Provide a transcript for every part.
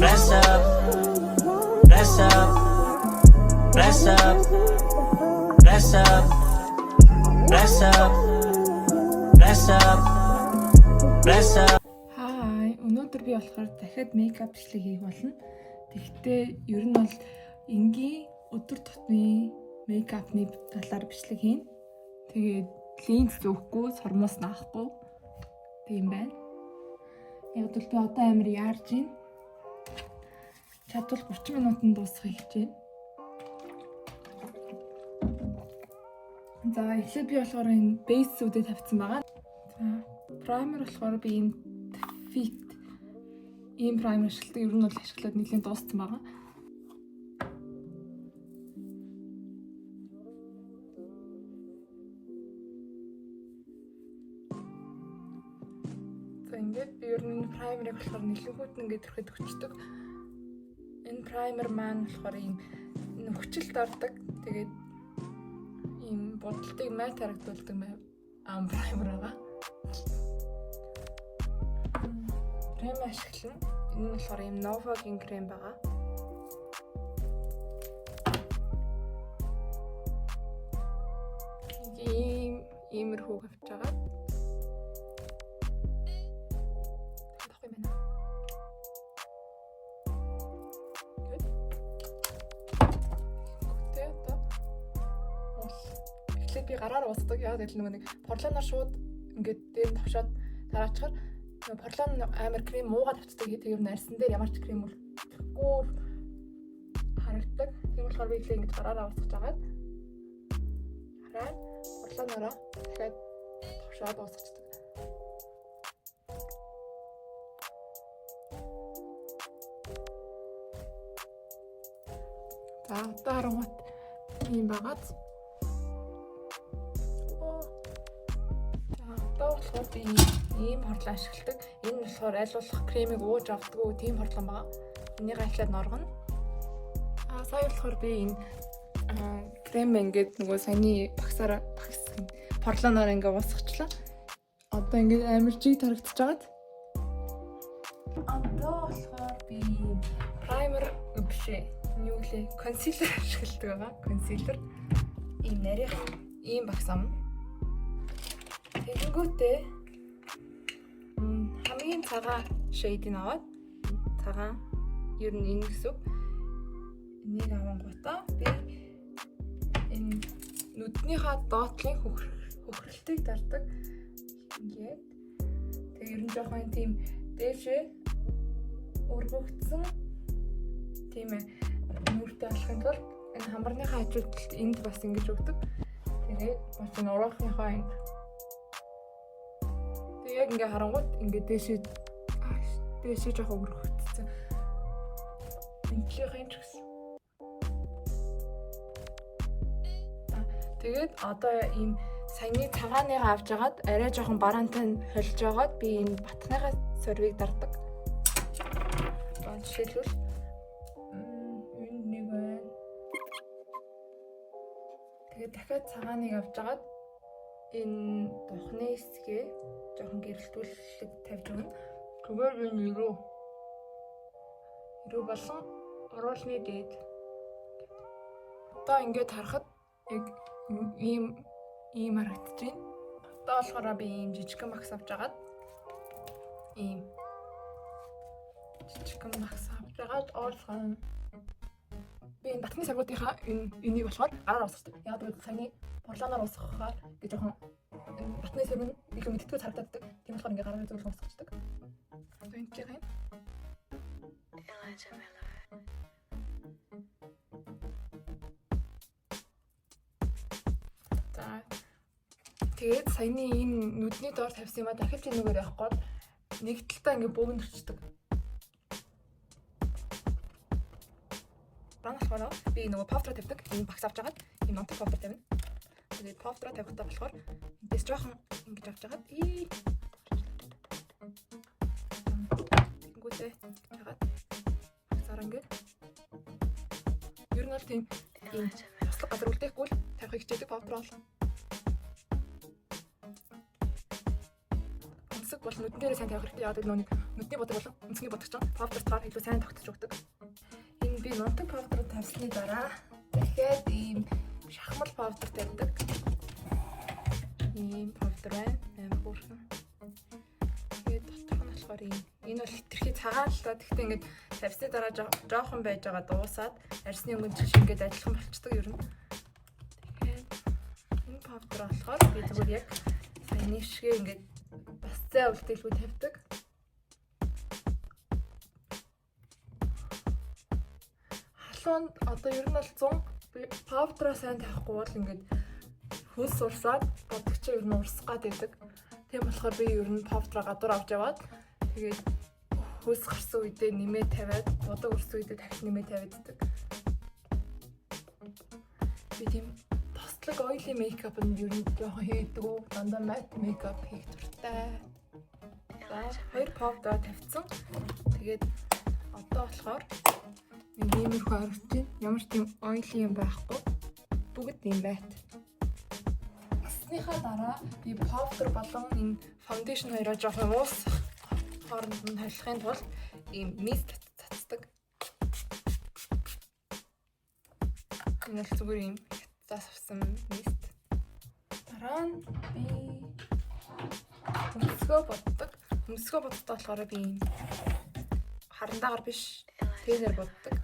Bless up, bless up, bless up, bless up, bless up, bless up, bless up. Хай, өнөөдөр би болохоор дахиад мейкап бичлэг хийх болно. Тэгэхдээ ер нь бол энгийн өдөр тутмын мейкапны талаар бичлэг хийн. Тэгээд линз зөөхгүй, сормоос наахгүй. Тийм байна. Яг л би одоо амар яарж байна. Чадвал 30 минутанд дуусгахыг хичээнэ. За, эхлээд би болохоор энэ бейс үдэ тавьсан байгаа. За, праймер болохоор би энэ Fit ийм праймер ашигладаг. Ер нь бол ашиглаад нэлийн дууссан байгаа. За, ингээд би ер нь праймерыг болохоор нэлэнгүүд ингээд төрөхөд өчтдөг. Энэ праймер маань болохоор ийм хүчил дордог. Тэгээд ийм бодолтыг мат харагдуулдаг праймер байгаа. Крем ашиглана. Энэ нь болохоор ийм Novoгийн крем байгаа. Иймэрхүү авч байгаа. Тохой байна. Good. Тэ одоо эхлээд би гараар уусдаг. Яг л нэг порлоноор шууд ингээд дээр нь товшоод тараачаар порлон амар крем муугаад авчдаг. Тэгээд нарсан дээр ямар ч крем үлдэхгүй харагддаг. Тийм болохоор би их ингэж гараараа уусгаж агаад хараад порлоноороо дахиад товшоод уусгачдаг. За одоо харангуут ийм байгаад болохоор би ийм хорлон ашигладаг. Энэ нь болохоор аль болох кремийг ууж авдаггүй тийм хорлон байгаа. Энийг ахлаад норгоно. Сая болохоор би энэ крем ингээд нөгөө саяны багсан хорлоноор ингээд уусгачлаа. Одоо ингээд амар жиг тарагдчихж байгаад. Одоо болохоор би праймер бишээ. Юу лээ? Консилер ашигладаг байгаа. Консилер. Ийм нарийн ийм багсан. Тэгэнгүүтээ хамгийн цагаан шейдийг аваад цагаан ер нь энэ гэсэн. Энийг авангуудаа би энэ нүднийхээ доотлын хөхрөлтийг дардаг. Ингээд тэг ер нь жоохон тийм дээшээ өргөгдсөн тийм нүртэй болохын тулд энэ хамарныхаа хажуудалд энд бас ингэж өгдөг. Тэгээд бас энэ урахныхаа энэ яг ингээ харангууд ингээ дээшээ жоохон өргөгдсөн. Энтлийнхэн ч гэсэн. Тэгээд одоо ийм саяны цагааныгаа авч агаад арай жоохон бараантай нь холж агаад би энэ батныхаа сорвиг дардаг. Жишээлбэл энэ нэг байна. Тэгээд дахиад цагааныг авч агаад энэ духны хэсгээ жоохон гэрэлтүүлэг тавьж өгнө. Тэгээд энэ ирүү болон оруулны дээд. Одоо ингээд харахад яг ийм харагдаж байна. Одоо болохоор би ийм жижигхэн багс авч агаад ийм жижигхэн багс авч агаад оолгоно. Би энэ батны саргуудынхаа энийг болохоор гараар уусгдаг. Яг л саяны порлоноор уусгахаар гэж жоохон батны саргууд илүү мэдтгүү харагддаг. Тийм болохоор ингээ гараар зөвлөн уусгачдаг. Энтэйхэн. За. Тэгээд саяны энэ нүдний доор тавьсан юм а дахиж энэгээр явах гээд нэг талтаа ингээ бөөгөн төрчдөг. Болохоор би нөгөө повдра тавьдаг. Энэ багс авч агаад энэ нонтой повдра тавина. Тэгээд повдра тавихтаа болохоор энэс жоохон ингэж авч агаад ингүүтэй хагаад багсаар ингээд ер нь бол тийм туслах газар үлдээхгүй л тавихыг хичээдэг повдра бол. Онцог бол нүдэн дээрээ сайн тавих хэрэгтэй. Яг л нөгөө нүдний бодог болон өнцгний бодог ч павдертаар илүү сайн тогтож өгдөг. Энэ би нутаг павдер тавьсны дараа дахиад ийм шахмал павдер тавьдаг. Ийм павдер байна. Амар хөөрхөн. Тэгээд дотор нь болохоор энэ бол хитрхи цагааллаа. Гэхдээ ингээд тавьсны дараа жоохон байж байгаа дуусаад арьсны өнгөн шиг ингээд адилхан болчдөг ер нь. Тэгээд энэ павдер болохоор би зүгээр яг саяны шигээ ингээд бас зай үлдээлгүй тавьдаг. Халуунд одоо ер нь бол 100 павдраа сайн тавихгүй бол ингээд хөлс урсаад бодогч ер нь урсах гад байдаг. Тийм болохоор би ер нь павдраа гадуур авч яваад тэгээд хөлс гарсан үедээ нэмээ тавиад бодог урсан үедээ дахиж нэмээ тавиаддаг. Би тийм тослог oily makeup нь ер нь жоохон хийдэг. Дандаа matte makeup хийх дуртай. За 2 павдраа тавьсан. Тэгээд одоо болохоор нэг иймэрхүү харагдаж байна. Ямар ч тийм oily юм байхгүй. Бүгд ийм байт. Асныхаа дараа би powder болон энэ foundation хоёроо жоохон уус хооронд нь холихын тулд ийм mist цацдаг. Энэ л зүгээр ийм хятадаас авсан mist. Дараа нь би өмсгөө боддог. Өмсгөө боддог болохоор би ийм харандаагаар биш тэнээр боддог.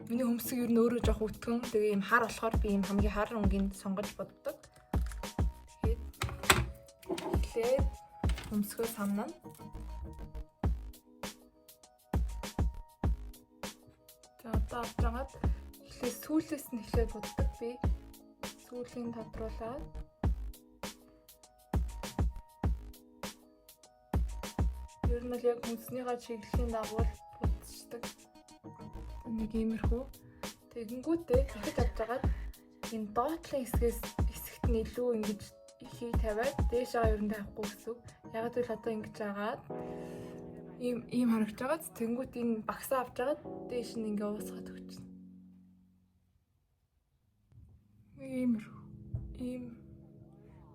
Миний хөмсөг ер нь өөрөө жоох өтгөн. Тэгээ ийм хар болохоор би ийм хамгийн хар өнгийн сонгож боддог. Тэгээд хөмсгөө самнаа. За одоо авч байгаад эхлээд сүүлээс нь эхлээд боддог би. Сүүлийн тодруулаад ер нь л яг хүнснийхаа чиглэлийн дагуу бодчихдаг. Нэг иймэрхүү. Тэгэнгүүтээ дахиж авч байгаад энэ доотлын хэсэгт нь илүү ингэж ихийг тавиад дээшээ ер нь тавихгүй гэсэн. Яг л одоо ингэж агаад ийм харагдаж байгаад тэгэнгүүт энэ багсаа авч байгаад дээш нь ингээ уусгаад өгчихнэ. Иймэрхүү. Ийм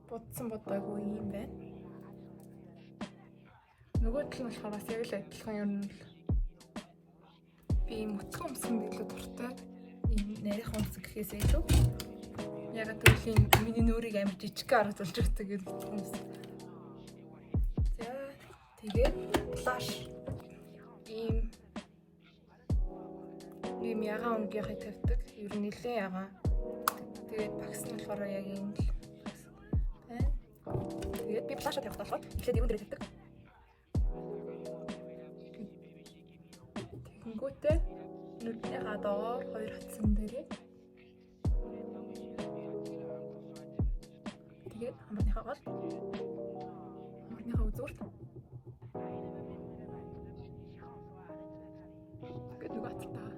бодсон бодоогүй юм байна. Нөгөө тал нь болохоор бас яг л адилхан юм л. Би мөцгөн өмсгөн илүү дуртай. Ийм нарийнхан өмсгөн гэхээс илүү. Яг гэвэл миний нүрийг амар жижиг харуулж өгдөг юм хүмүүс. За тэгээд blush ийм ягаан өнгөний тавьдаг. Ер нь нэлээд ягаан. Тэгээд багс нь болохоор яг ийм л байна. Тэгээд би blush тавих болохоор эхлээд юун дээр тавьдаг. Тэгэнгүүтээ нүдний гадаар хоёр хатсан дээрээ тэгээд хамрынхаа гол хамрынхаа үзүүрт гэдэг нэг аталтаа.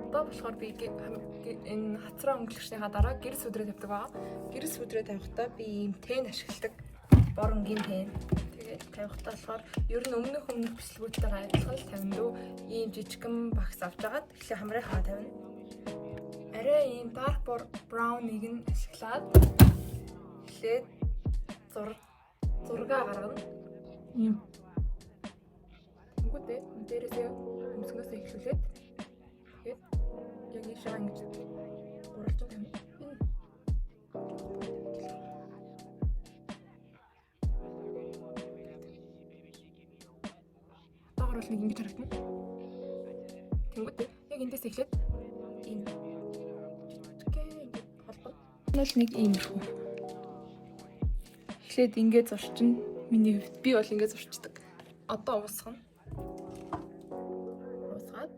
Одоо болохоор би энэ хацраа өнгөлөгчнийхаа дараа гэрс өдрөө тавьдаг байгаа. Гэрс өдрөө тавихдаа би ийм тэн ашигладаг. Бор өнгийн тэн. Тэгээд тавихдаа болохоор ер нь өмнөх бичлэгүүдтэйгээ адилхан л тавина. Ийм жижигхэн багс авч агаад эхлээ хамрынхаа тавина. Арай ийм dark brown-ыг нь ашиглаад эхлээд зургаа гаргана. Ийм. Тэгвэл дээрээсээ өмсгөөс эхлүүлээд тэгээд яг ийшээ ингэж гурвалж байна. Таагаар бол нэг ингэж харагдана. Тэгвэл яг эндээс эхлээд ийм бол нэг иймэрхүү. Эхлээд ингээд зурчин. Миний хувьд би бол ингээд зурчдаг. Одоо уусгана. Уусгаад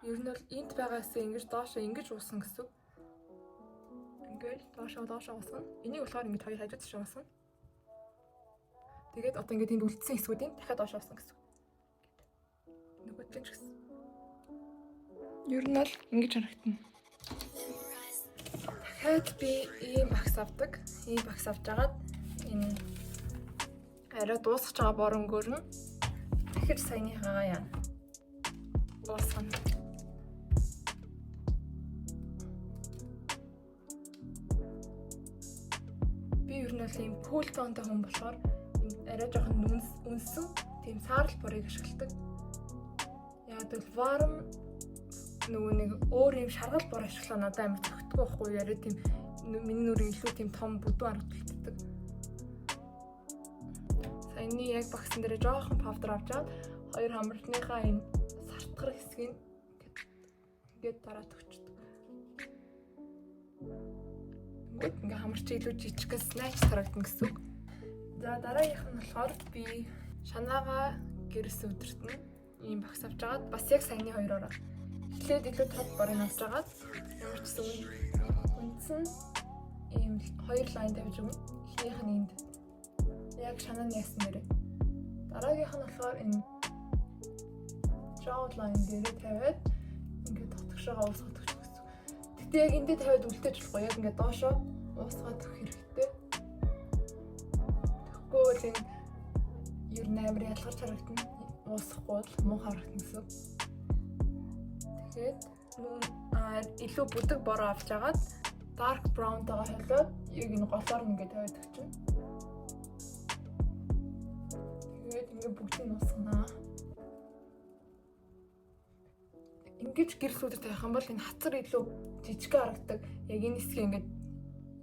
ер нь бол энд байгаагаас ингэж доошоо ингэж уусан гэсэн. Ингээд доошоо уусгана. Энийг болохоор ингэж хоёр хажууд шиг уусгана. Тэгээд одоо ингээд энд үлдсэн хэсгүүдийн дахиад доошоо уусгана гэсэн. Нөгөөдөл ч гэсэн. Ер нь бол ингэж харагдана. Дахиад би ийм багс авдаг. Ийм багс авч агаад энэ арай дуусах байгаа бор өнгөөр нь дахиж саяныхаа яана. Уусгана. нь бол ийм cool tone-тай хүн болохоор арай жоохон үнсэн тийм саарл бүрийг ашигладаг. Яг л warm нөгөө нэг өөр юм шаргал бүр ашиглаа надад амар зөгтгөө байхгүй яриа тийм миний нүрийн илүү тийм том бүдүүн харагддаг. Саяны яг багсан дээр жоохон powder авч аваад хоёр хамарныхаа энэ сартгар хэсгийг ингээд дараад өгчдөг. Ингээд ингээ хамарч илүү жижигхэн snatch харагдана гэсэн үг. За дараагийнх нь болохоор би шанаага гэрээс өдөртнө ийм багс авч агаад бас яг саяны хоёроор эхлээд илүү топ борыг авч агаад ямар ч зүйл үндсэн ийм хоёр лайн тавьж өгнө. Эхнийх нь энд яг шанааны ясн дээр. Дараагийнх нь болохоор энэ jaw line дээр тавиад ингээд дотгошоо уусгах гэсэн. Гэтэ яг эндээ тавиад үлдээж болохгүй. Яг ингээд доошоо уусгаад өгөх хэрэгтэй. Тэгэхгүй бол энэ ер нь амар ялгарч харагдана. Уусахгүй бол муу харагдана гэсэн. Тэгээд илүү бүдэг бороо авч агаад dark brown-тайгаа холиод яг энэ голоор ингээд тавиад өгчнө. Тэгээд ингээд бүгдийг уусгана. Ингэж гэрлүүдээр тавих юм бол энэ хацар илүү жижиг харагддаг. Яг энэ хэсгийг ингээд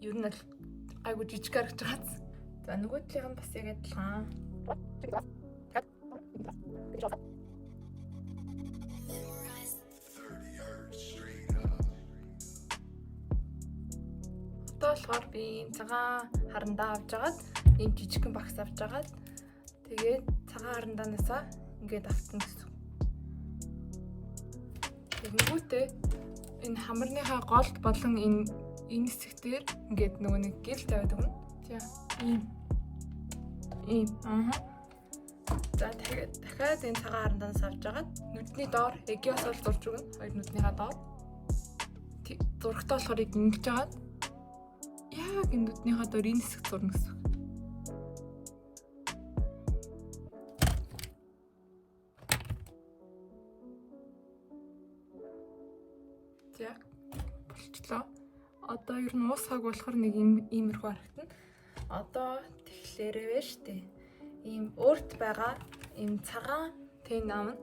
ер нь айгу жижиг харагдж байгаа. За нөгөө талыг нь бас яг адилхан. Болохоор би цагаан харандаа авч агаад ийм жижигхэн багс авч агаад тэгээд цагаан харандаанасаа ингээд автсан гэсэн. Тэгэнгүүтээ энэ хамарныхаа голд болон энэ хэсэгтэр ингээд нөгөө нэг гэл тавиад өгнө. За ийм За дахиад энэ цагаан харандаанаас авч агаад нүдний доор эгиос бол зурж өгнө. Хоёр нүднийхаа доор. Зурагтаа болохоор ингэж агаад яг энэ нүднийхаа доор энэ хэсэг зурна гэсэн. За болчлоо. Одоо ер нь уусгаг болохоор нэг иймэрхүү харагдана. Одоо тэгэхээр вэ штэ. Ийм өөрт байгаа ийм цагаан тэн авна.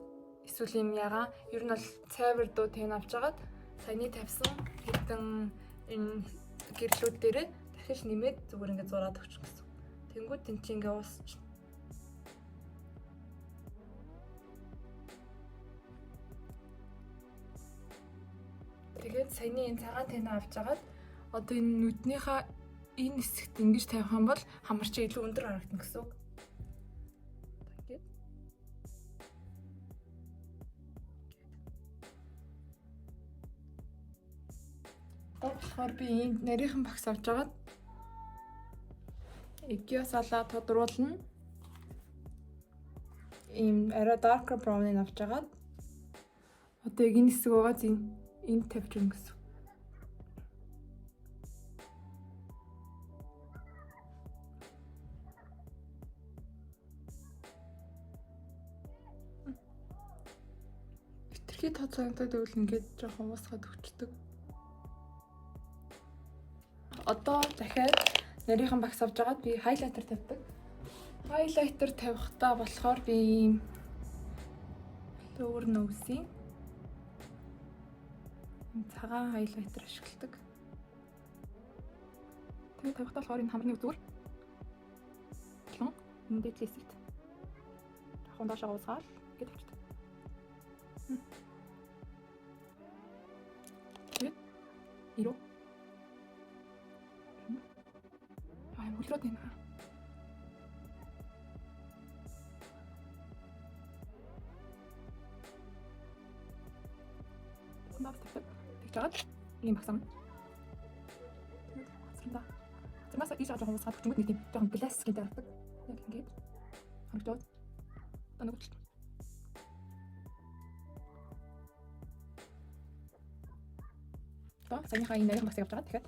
Эсвэл ийм ягаан ер нь бол цайвар дуу тэн авч агаад саяны тавьсан хэдэн энэ гэрлүүд дээрээ дахиж нэмээд зүгээр ингээд зураад өгчих гэсэн. Тэнгүүд энэ чинь ингээд уусч. Тэгээд саяны энэ цагаан тэнэ авч агаад одоо энэ нүднийхээ энэ хэсэгт ингэж тавих юм бол хамарч илүү өндөр харагдана гэсэн үг. Тэгээд болохоор би энэ нарийнхан багс авч агаад эгиос алаа тодруулна. Ийм арай darker brown-ыг авч агаад одоо яг энэ хэсэг байгаа энд тавьж өгнө гэсэн. Хитрхи тооцоогтой тэгвэл ингээд жоохон уусгаад өгчдөг. Одоо дахиад нарийнхан багс авч агаад би хайлайтер тавьдаг. Хайлайтер тавихтаа болохоор би ийм lower nose-ийн цагаан хайлайтер ашигладаг. Тэгээд тавихтаа болохоор энэ хамрын үзүүр болон энэ дэд хэсэгт жоохон доошоо уусгаад гэж тавьчихдаг. Тэгээд ирүү. Үлрээд байна. Тэгжээд ийм багсам. Хацранда. Тэрнээс ийш жоохон уусгаад өгчмөд нэг тийм жоохон пластикийн дардаг. Яг ингэж харагдаад. Танагч. Та санийхаа энэ нарийн багсыг авч байгаа.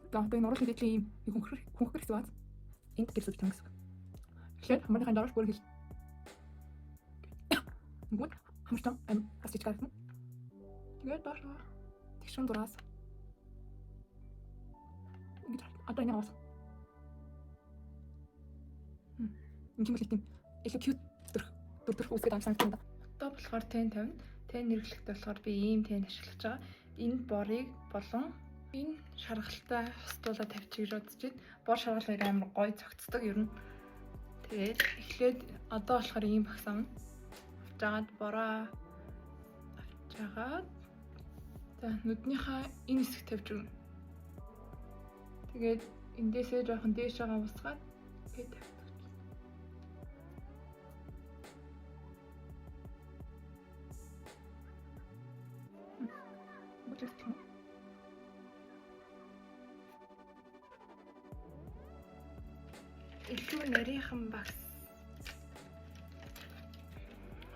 Тэгэхээр одоо энэ урал хэдийн ийм хүнхэр хэсэг бааз энд гэрсэж байгаа гэсэн. Тэгэхээр хамаарны дагаж бүр хэл. Тэгвэл хамарчсан бас чиг гарна. Тэгээд доошоо тэгшин дураас ингэж одоо энэ авах. юм бол тийм илүү cute дүрх үсгээд амсан юм да. Одоо болохоор тэн 50. Тэн хэрэглэхдээ болохоор би ийм тэн ашиглаж байгаа. Энэ борыг болон энэ шаргалтай хостуулаад тавьчих гэж бодож байна. Бор шаргалыг амар гоё цогцдог ер нь. Тэгээд эхлээд одоо болохоор ийм багс авна. Авчаагаад бороо авчаагаад за нүднийхээ энэ хэсэг тавьж өгнө. Тэгээд эндээсээ жоохон дээш байгаа усгаад тэгээд тавьчих. Илүү нарийнхан багс.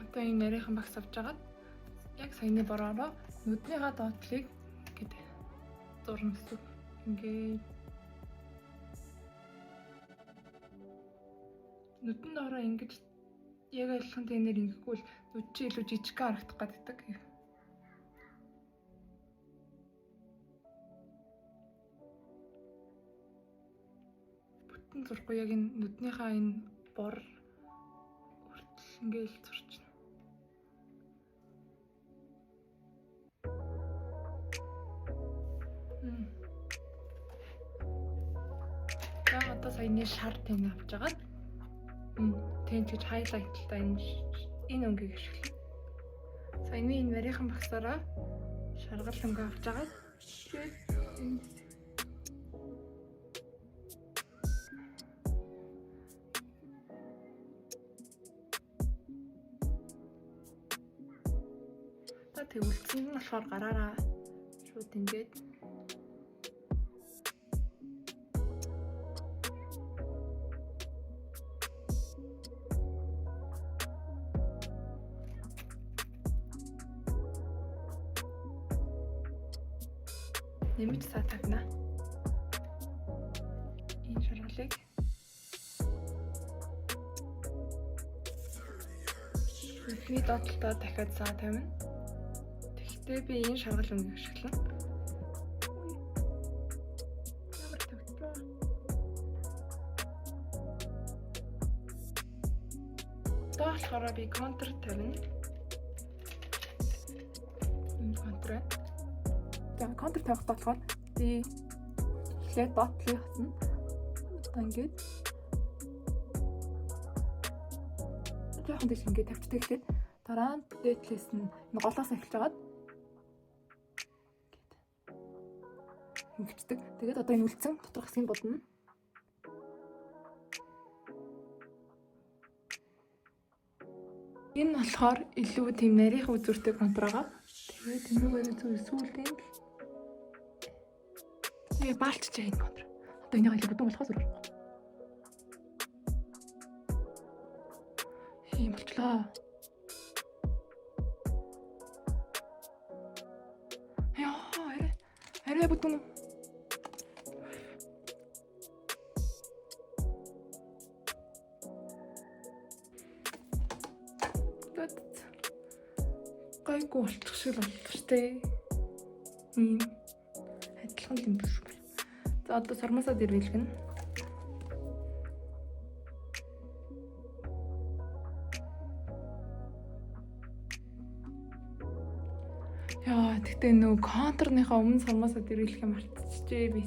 Одоо энэ нарийнхан багс авч агаад яг саяны бороороо нүднийхээ доотлыг гэдэг зурна гэсэн. Ингээд нүдэн доороо ингэж яг адилхан тэнээр ингэхгүй л нүд чи илүү жижиг харагдах гаддаг. Бүтэн зурхгүй яг энэ нүднийхээ энэ бор хүртэл ингээл зурчихна. За одоо саяны шар тэн авч агаад тэн гэж хайлайтлаа энэ өнгийг ашиглана. Саяны энэ нарийнхан багсаараа шаргал өнгө авч агаад тэгүүлсэн нь болохоор гараараа шууд ингээд нэмж сатагна. Энэ шаргалыг эхний доотлоо дахиад саа тавина. Тэгтээ би энэ шаргал өнгө ашиглана. Ямар тавьчихлаа. Доотлохоор би контур тавина. Энэ контур. За контур тавих болохоор би эхлээд доотлыг хатна. Одоо ингээд жоохон дэш ингээд тавьчихдаг эхлээд дараа нь дээдлээс нь голоос эхэлж агаад ингэждэг. Тэгээд одоо энэ үлдсэн доторх хэсгийг бодно. Энэ болохоор илүү тийм нарийнхан үзүүртэй контур байгаа. Тэгээд энэгээр зүгээр сүүлдээ тэгээ баалччаа энэ контур. Одоо энийг илүү бүдүүн болохоос өөр. Ийм болчлаа. Яа, арай бүдүүн. Гайгүй болчих шиг болчих штэ. Ийм адилхан юм биш үү? За одоо сармасаа дэрвэлгэнэ. Яа, тэгтээ нөө контурныхаа өмнө сармасаа дэрвэлэх юм мартчихжээ би.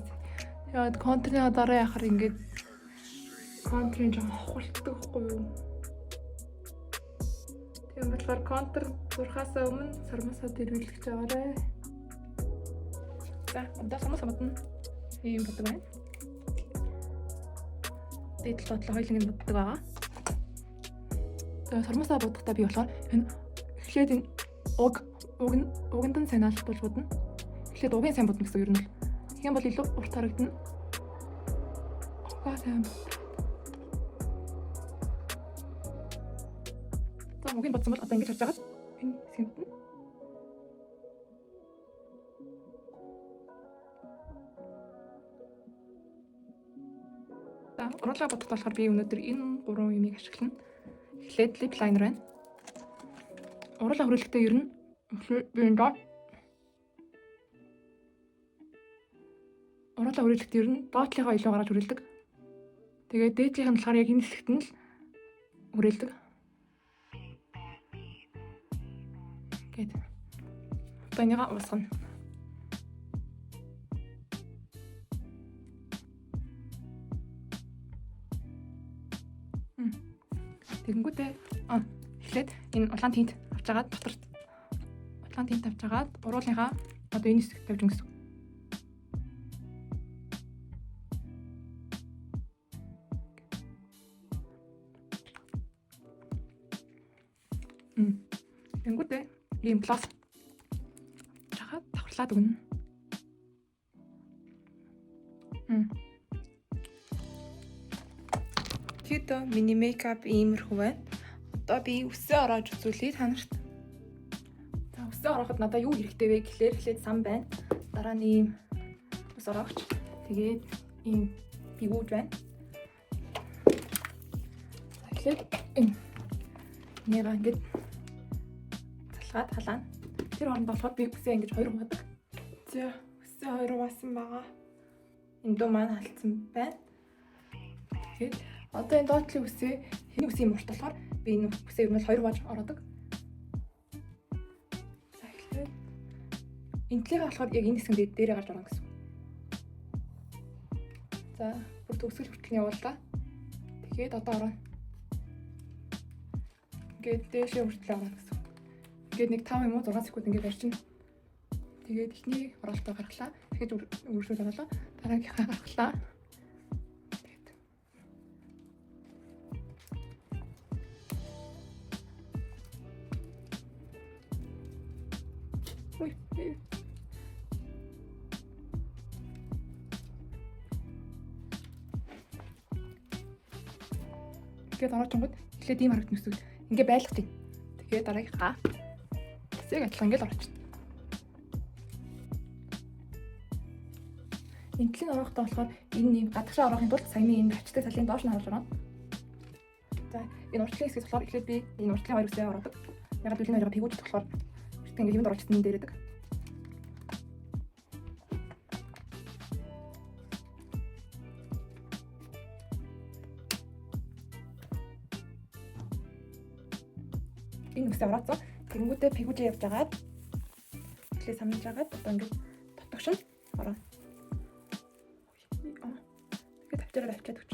Яа, контурныхаа дараа яхаар ингээд контрын жоо хохолтдог хгүй юу? Тийм болохоор контур зурхаасаа өмнө сармасаа дэрвэлгэж байгаарай. За одоо сармасаа бодно. Ийм боддог байна. Дээдл бодлоо хоёуланг нь боддог байгаа. Тэгээ сармасаа бодохдоо би болохоор энэ эхлээд энэ уганд нь сайн алдуулж бодно. Эхлээд угийн сайн бодно гэсэн юм ер нь. Тийм бол илүү урт харагдана. Угаа сайн. Угийн бодсон бол одоо ингэж харж байгаа. Энэ хэсэгт нь. За уруулаа бодох болохоор би өнөөдөр энэ гурван юмыг ашиглана. Эхлээд lip liner байна. Уруулаа хүрээлэхдээ ер нь би энэ доо. Уруулаа хүрээлэхдээ ер нь доотлихоо илүү гаргаж хүрээлдэг. Тэгээд дээдлийнх нь болохоор яг энэ хэсэгт нь л үрэлдэг. Гэт. Одоо энийгээ уусгана. Тэгэнгүүтээ эхлээд энэ улаан тинт авч агаад доторт улаан тинт авч агаад уруулынхаа одоо энэ хэсэгт тавьж өнгөсөв. Тэгэнгүүтээ ийм плас чагаад давхарлаад өгнө. Тэдо мини мейкап иймэрхүү байна. Одоо би үсээ ороож үзүүлье та нарт. За үсээ орооход надад юу хэрэгтэй вэ гэхлээр эхлээд сан байна. Дараа нь ийм ус ороогч. Тэгээд ийм бигүүж байна. За эхлээд нэга ингэж талхаад халаана. Тэр хооронд болохоор би үсээ ингэж хоёр хувадаг. За үсээ хоёр хуваасан байгаа. Энд дөө маань халтсан байна. Тэгээд одоо энэ доотлын үсээ хэн үсийн мурт болохоор би энэ үсээ ер нь хоёр хувааж ороодог. За эхлээд энтлигээ болохоор яг энэ хэсгэн дээрээ гарч орно гэсэн. За бүр төгсгөл хүртэл явууллаа. Тэгээд одоо орно. Ингээд дээшээ хүртэл орно гэсэн. Ингээд нэг 5 юм уу 6 секунд ингээд барьчихна. Тэгээд эхний оролтоо гаргалаа. Дахиж үргэлжлүүлж оруулаа. Дараагийнхаа гаргалаа. Тэгээд ороочонгод эхлээд ийм харагдана гэсэн. Ингээ байлгах тийм. Тэгээд дараагийнхаа хэсэг адилхан ингээл ороочно. Энтлийн ороохтой болохоор энэ юм гадагшаа ороохын тулд саяны энэ ачтай салын доош нь харуулж орно. За энэ уртлын хэсгээс болохоор эхлээд би энэ уртлын хоёр үсээ ороодог. Ягаад гэвэл энэ хоёроо пигүүж болохоор ингээ юмд ороочсон дээрээдэг. Энэ үсээ орооцсон. Тэнгүүтээ пигүүжээ явж агаад эхлээд самнаж агаад одоо ингээ дотогшин ороо. Тэгээд тавьчаараа авчиад өгч.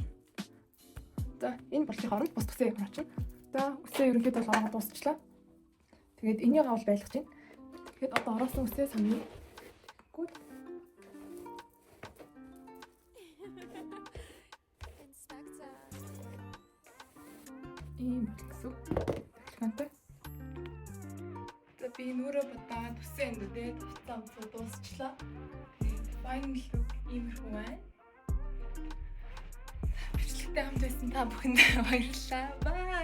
За энэ болтын хооронд бус үсээ ороочно. За үсээ ерөнхийдөө бол ороод дуусчлаа. Тэгээд энийг авал байлгах чинь. Тэгээд одоо ороосон үсээ самны. Гүд. Ийм гэсэн. Дахиантай. Би нүрэ бодоод үсээ эндээ тавцсан дуусчлаа. Final look иймэрхүү байна. Бичлэгтэй хамт байсан та бүхэнд баярлалаа. Бай.